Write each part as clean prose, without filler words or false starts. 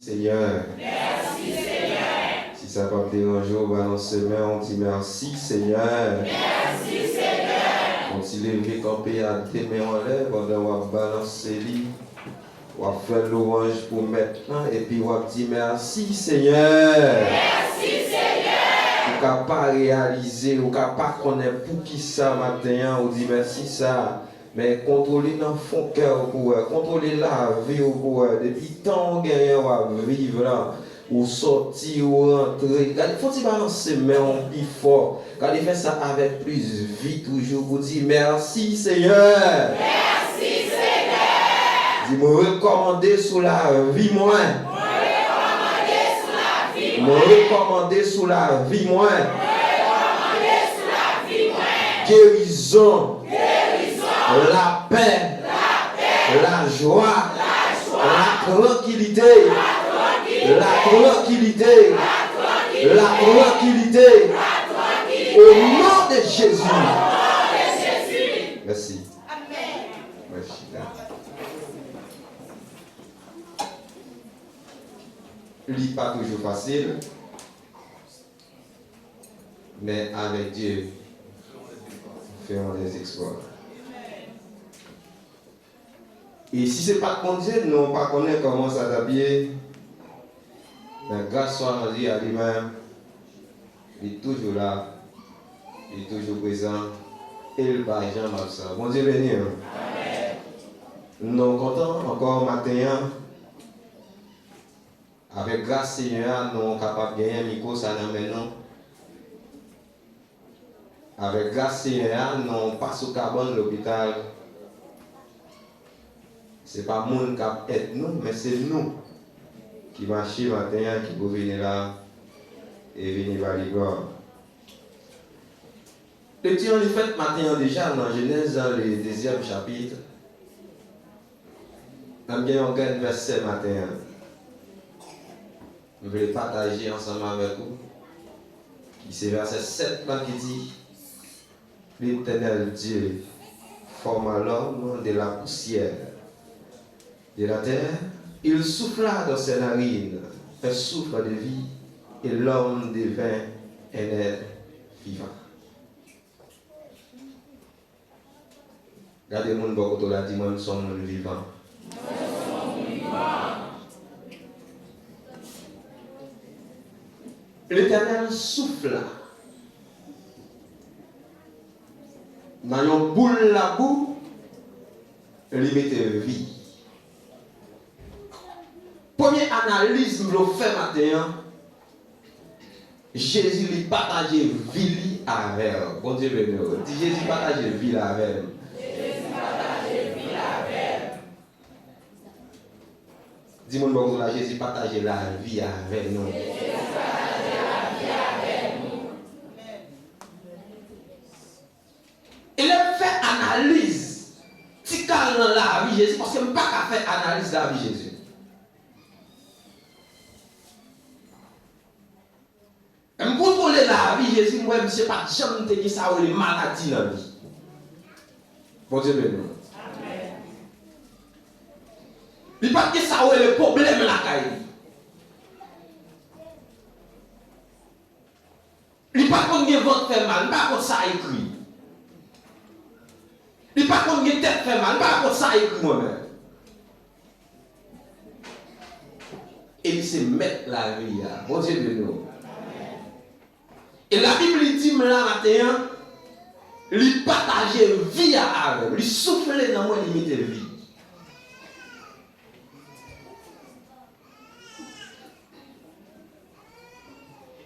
Seigneur. Merci Seigneur. Si ça va te déranger, on va lancer main, on dit merci Seigneur. Merci Seigneur. On dit lever camper à tes mains en l'air, pendant on va balancer lui, on va faire l'orange pour maintenant, et puis on va dire merci Seigneur. Merci Seigneur. On ne peut pas réaliser, on ne peut pas connaître pour qui ça matin, on dit merci ça. Mais contrôler dans son cœur, contrôler la vie, depuis tant que on va vivre là, ou sortir, ou rentrer. Il faut balancer mais on plus fort. Quand il fait ça avec plus vite, toujours vous dire merci Seigneur. Merci Seigneur. Dis-moi recommander sous la vie moi. Me recommander sous la vie moi. Guérison. La paix, la joie, la tranquillité, la tranquillité, la tranquillité, au nom de Jésus. Merci. Merci. Il n'est pas toujours facile, mais avec Dieu, faisons des exploits. Et si ce n'est pas contre Dieu, nous ne connaissons pas comment ça s'habiller. Mais grâce soit à lui-même, il est toujours là, il est toujours présent, et il ne va jamais absent. Bon Dieu béni. Nous sommes contents encore matin. Avec grâce Seigneur, nous sommes capables de gagner un micro, ça nous maintenant. Avec grâce Seigneur, nous passons au carbone de l'hôpital. Ce n'est pas le monde qui aide nous, mais c'est nous qui marchons matin, qui pouvons venir là et venir vers les gloires. Le petit on le fait matin déjà dans Genèse, dans le 2e chapitre. On a bien un verset matin. Je vais le partager ensemble avec vous. C'est verset 7 qui dit: l'Éternel Dieu forma l'homme de la poussière de la terre, il souffla dans ses narines un souffle de vie, et l'homme devint un être vivant. Regardez mon beaucoup là dit, moi nous sommes vivants. L'Éternel souffla dans une boule la boue, il mettait vie. Première analyse que je fais matin, Jésus lui partageait vie avec elle. Bon Dieu béni. Jésus partageait vie avec elle. Jésus partageait vie avec elle. Dis-moi bon là, Jésus partageait la vie avec nous. Jésus partageait la vie avec nous. Il a fait analyse. Si quand dans la vie Jésus, parce qu'il n'a pas qu'à faire analyse de la vie Jésus. Je contrôler la vie, Jésus, moi, je ne sais pas jamais te ça ou les maladies dans la vie. Bon Dieu béni. Il n'y a pas de ça ou les problèmes dans la caille. Il n'y a pas qu'on ait ventre fait mal, il n'y a pas qu'on ça écrit. Il n'y a pas qu'on ait tête fait mal, il n'y a pas qu'on ça écrit moi-même. Et il se met la vie. Bon Dieu béni. Et la Bible dit là matin, lui partager vie à elle, lui souffler dans moi limite de vie.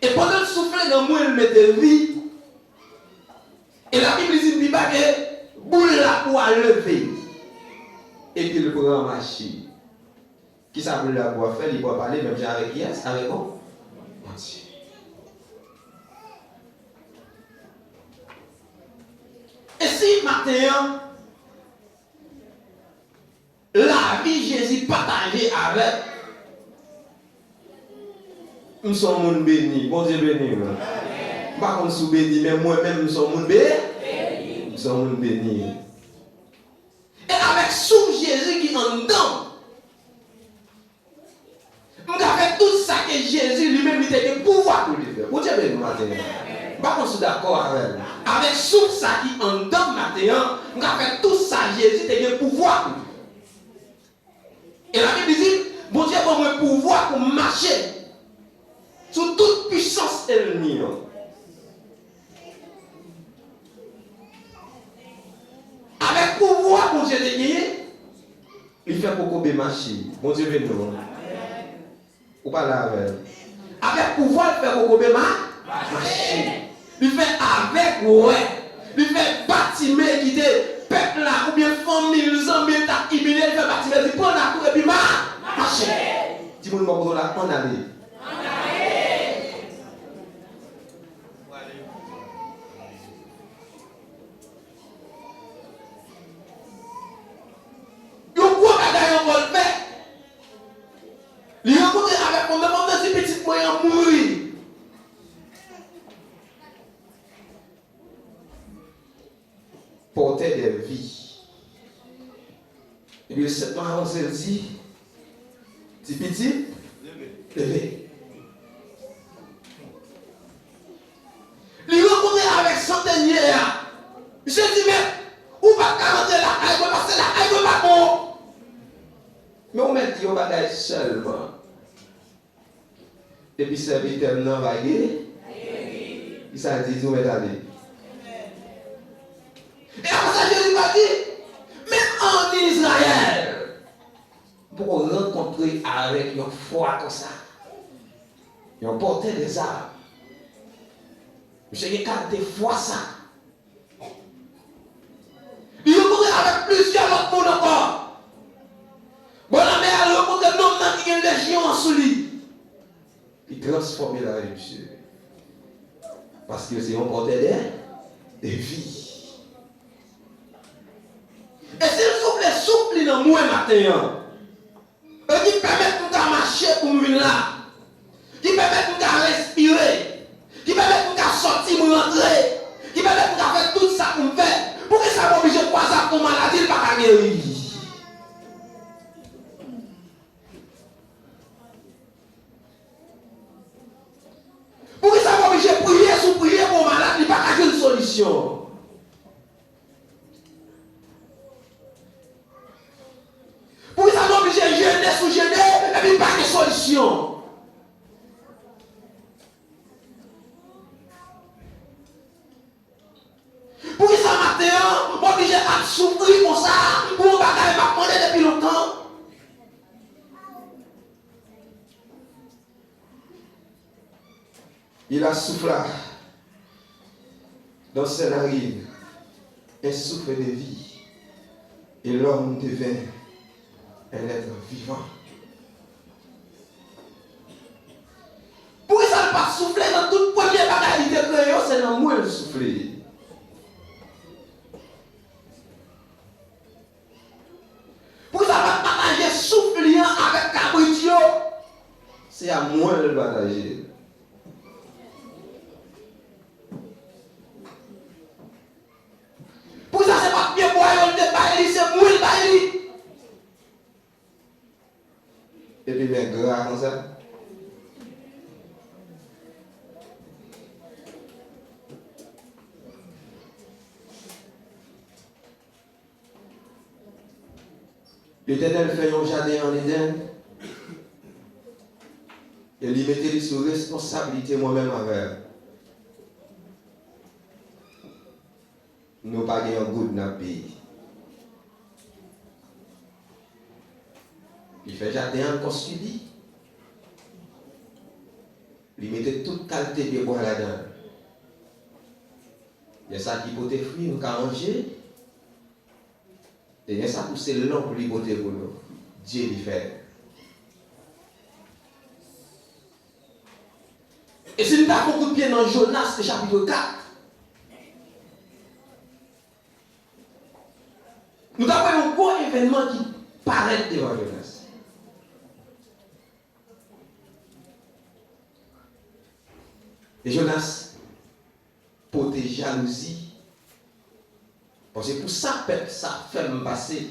Et pendant le souffler dans moi limite de vie, et la Bible dit lui pas que boule la pour lever. Et puis le programme marcher. Qui ça boule la pour faire, il peut parler même avec qui est avec moi. Et si matin, la vie Jésus partagée avec, nous sommes bénis, bon Dieu béni. Pas comme nous bénis, mais moi-même nous sommes bénis. Nous sommes bénis. Et avec sous Jésus qui en dedans, nous avons que Jésus lui-même il était le pouvoir pour le faire. Vous savez, nous matin. Par contre, je suis d'accord avec elle. Avec tout ça qui en dedans matin, nous avons fait tout ça, Jésus était le pouvoir pour lui. Et la Bible dit, bon Dieu a le pouvoir pour marcher sous toute puissance ennemie. Avec pouvoir, bon Dieu a gagné, il fait beaucoup de marcher. Bon Dieu veut nous. Ou pas là avec. Avec pouvoir, il fait beaucoup de marcher. Il fait avec, ouais. Il fait bâtiment qui était peuple là, ou bien famille, amis, t'as humilié, il fait bâtiment, il prend la cour et puis marcher. Dis-moi, là, on allait. Porter des vies. Et puis, cette main, on se dit, petit, levé. Il rencontre avec centenaire. Je dis, mais, où va 40 là, elle va passer là, elle va pas bon. Mais on met dit, on va aller seulement. Et puis, serviteur non vagué. Il s'est dit, on va aller. Et après ça, Jésus m'a dit, même en Israël, pour rencontrer avec une foi comme ça, ils ont porté des armes. J'ai gardé foi ça. Ils ont rencontré avec plusieurs autres monde encore. Bon, la mère a rencontré un homme qui a une légion en sous lui. Il transforme la vie, monsieur. Parce que c'est un porté des vies. Et s'il souffle dans moi matin, qui permet de nous marcher pour nous là, qui permet de nous respirer, qui permet de nous sortir, nous rentrer, qui permet de nous faire tout ça pour nous faire, pour que ça m'oblige de croiser pour maladie, il pas guérir. Pour que ça m'oblige de prier pour malade, il pas une solution. Pour ça m'oblige de jeûner sous jeûner, et puis pas de solution. Pour ça matin, m'oblige à souffrir comme ça, pour mon bagage m'a demandé depuis longtemps. Il a soufflé dans ses narines un souffle de vie. Et l'homme devint un être vivant. Pour ça ne pas souffler dans toute première bagaille de créé, c'est dans moi le souffler. Pour ça ne pas partager souffler avec cabritio, c'est à moi de le partager. Pour ça c'est pas bien boyau de baili, c'est moi le baili. Et puis, mais gras comme ça. L'Éternel fait un jardin en Éden. Et lui mettait sous responsabilité moi-même avec. Nous pas gagner un goût dans le pays. Il fait jardin en construit. Il mettait toute qualité de bois là-dedans. Il y a ça qui peut être fruit, nous avons manger. Et il y a ça pour c'est long pour lui porter pour nous. Dieu lui fait. Et si nous avons beaucoup de pieds dans Jonas, chapitre 4, nous avons un gros événement qui paraît devant Jonas. Et Jonas, pour tes jalousies, parce que pour ça, ça fait me passer.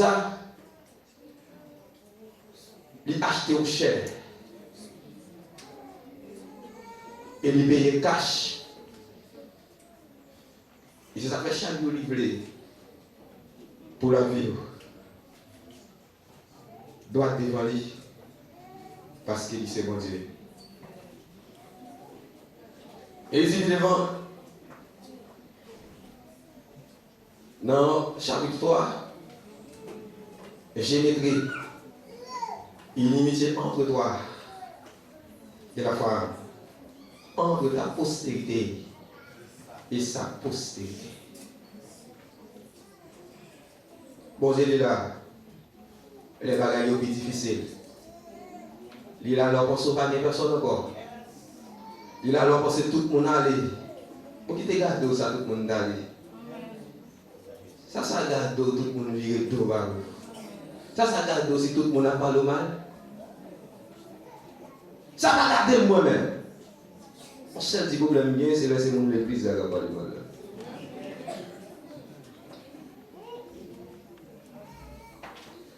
ça, il a acheté au cher. Et il paye cash. Et ça fait chaque jour livré pour la vie. Doit devant lui parce qu'il sait bon Dieu. Et il dit devant, dans chapitre 3, je mettrai inimitié entre toi et la femme, entre ta postérité et sa postérité. Bon Dieu est là, les bagages sont plus difficiles. Il a alors pour sauver personne encore. Il a alors pensé tout le monde aller. Pour qui te garde ça, tout le monde aller. Ça garde tout le monde vire tout bas. Ça garde si tout le monde a parlé mal. Ça va garder moi-même. Mon seul petit problème bien, c'est laisser mon l'église à parler mal.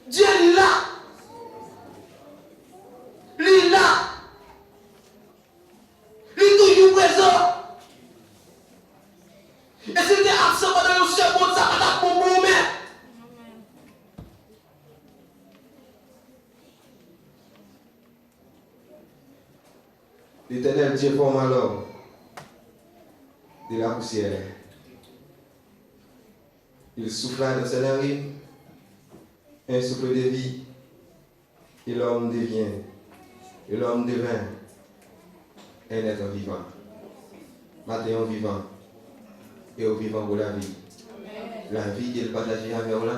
Dieu est là. Il est là. Il est toujours présent. Et si tu es absent pendant le sermon, ça va être pour moi-même. L'Éternel Dieu forma l'homme de la poussière. Il souffla dans ses narines un souffle de vie et l'homme devint un être vivant. Matin vivant et au vivant pour la vie. La vie qu'il partageait avec nous,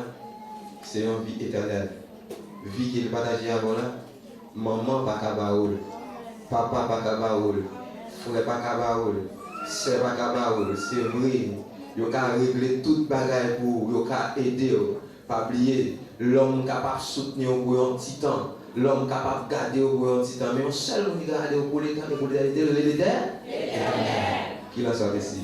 c'est une vie éternelle. Vie qu'il partageait avec nous, maman pas kabaoul, papa pas kabaoul, frère pas kabaoul, sœur pas kabaoul. C'est vrai, il a réglé toute bagaille pour, il a aidé. Pas oublier, l'homme capable de soutenir pour un petit temps, l'homme capable de garder pour un petit temps, mais on seul qui garde pour l'éternité, pour l'éternité, qui l'a sorti ici.